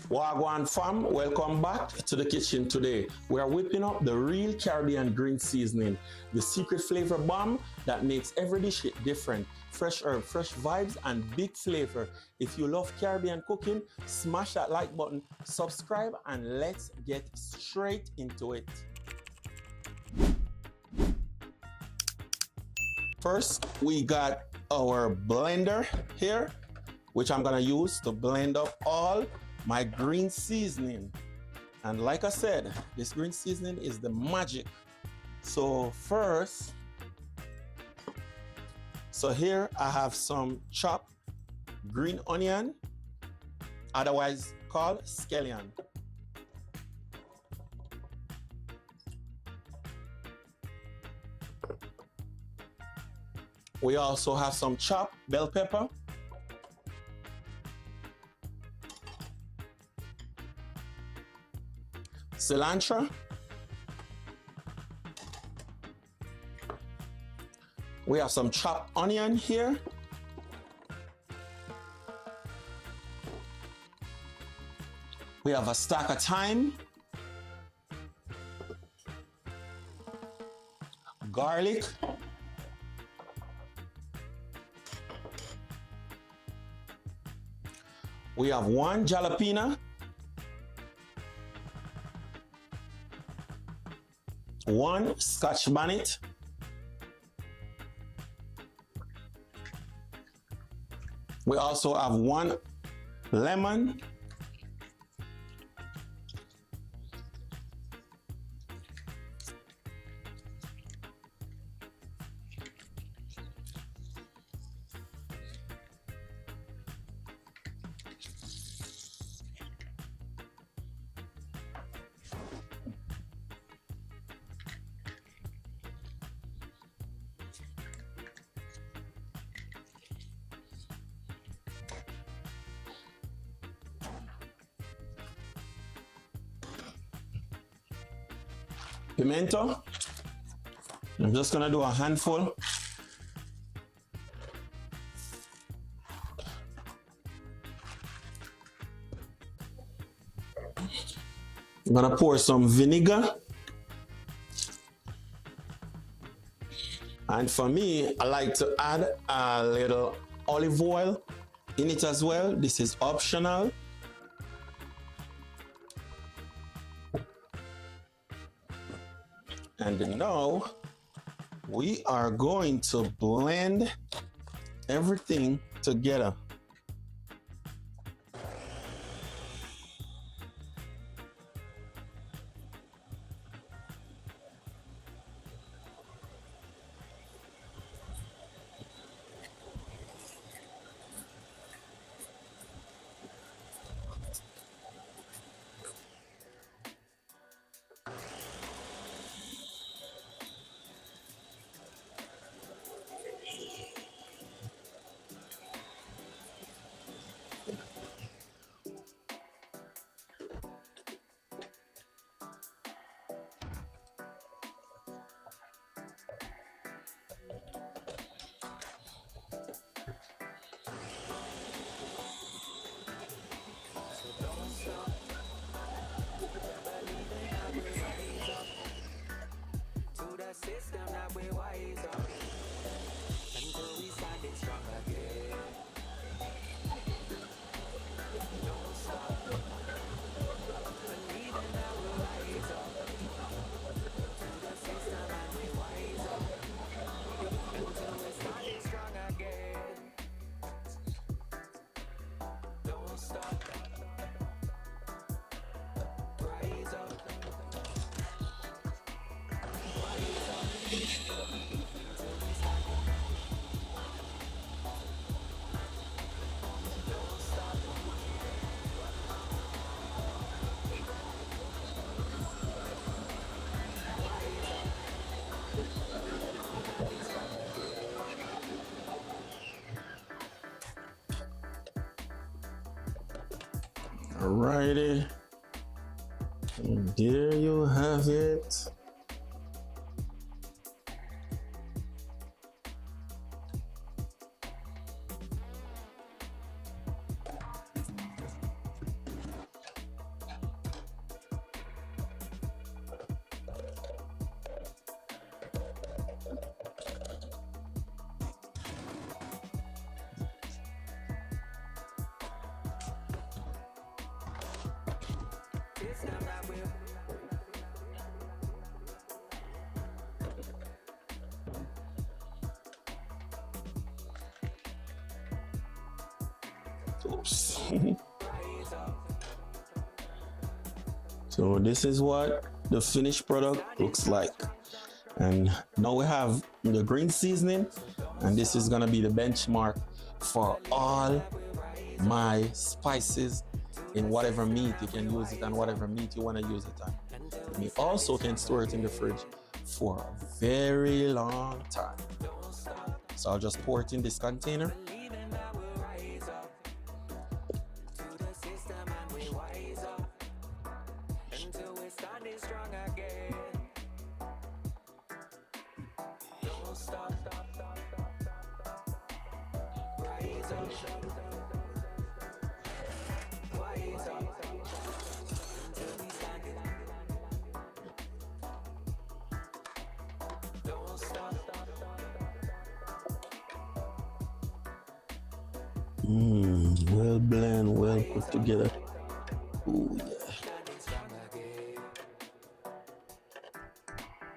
Wagwan fam, welcome back to the kitchen today. We are whipping up the real Caribbean green seasoning, the secret flavor bomb that makes every dish hit different. Fresh herb, fresh vibes, and big flavor. If you love Caribbean cooking, smash that like button, subscribe, and let's get straight into it. First, we got our blender here, which I'm gonna use to blend up all my green seasoning. And like I said, this green seasoning is the magic. So first, here I have some chopped green onion, otherwise called scallion. We also have some chopped bell pepper, cilantro, we have some chopped onion here, we have a stack of thyme, garlic, we have one jalapeno, one Scotch bonnet, we also have one lemon, pimento. I'm just gonna do a handful. I'm gonna pour some vinegar. And for me, I like to add a little olive oil in it as well. This is optional. And now we are going to blend everything together. System that we wise up until we stand it strong again. Don't stop, believing that we'll rise up to the system and we wise up until we stand it strong again. Don't stop, rise up. Alrighty, and there you have it. Oops. So this is what the finished product looks like. And now we have the green seasoning, and this is gonna be the benchmark for all my spices in whatever meat. You can use it on whatever meat you want to use it on. You also can store it in the fridge for a very long time. So I'll just pour it in this container. Well blend, well put together. Ooh, yeah.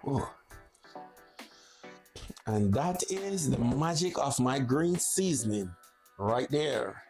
Oh. And that is the magic of my green seasoning right there.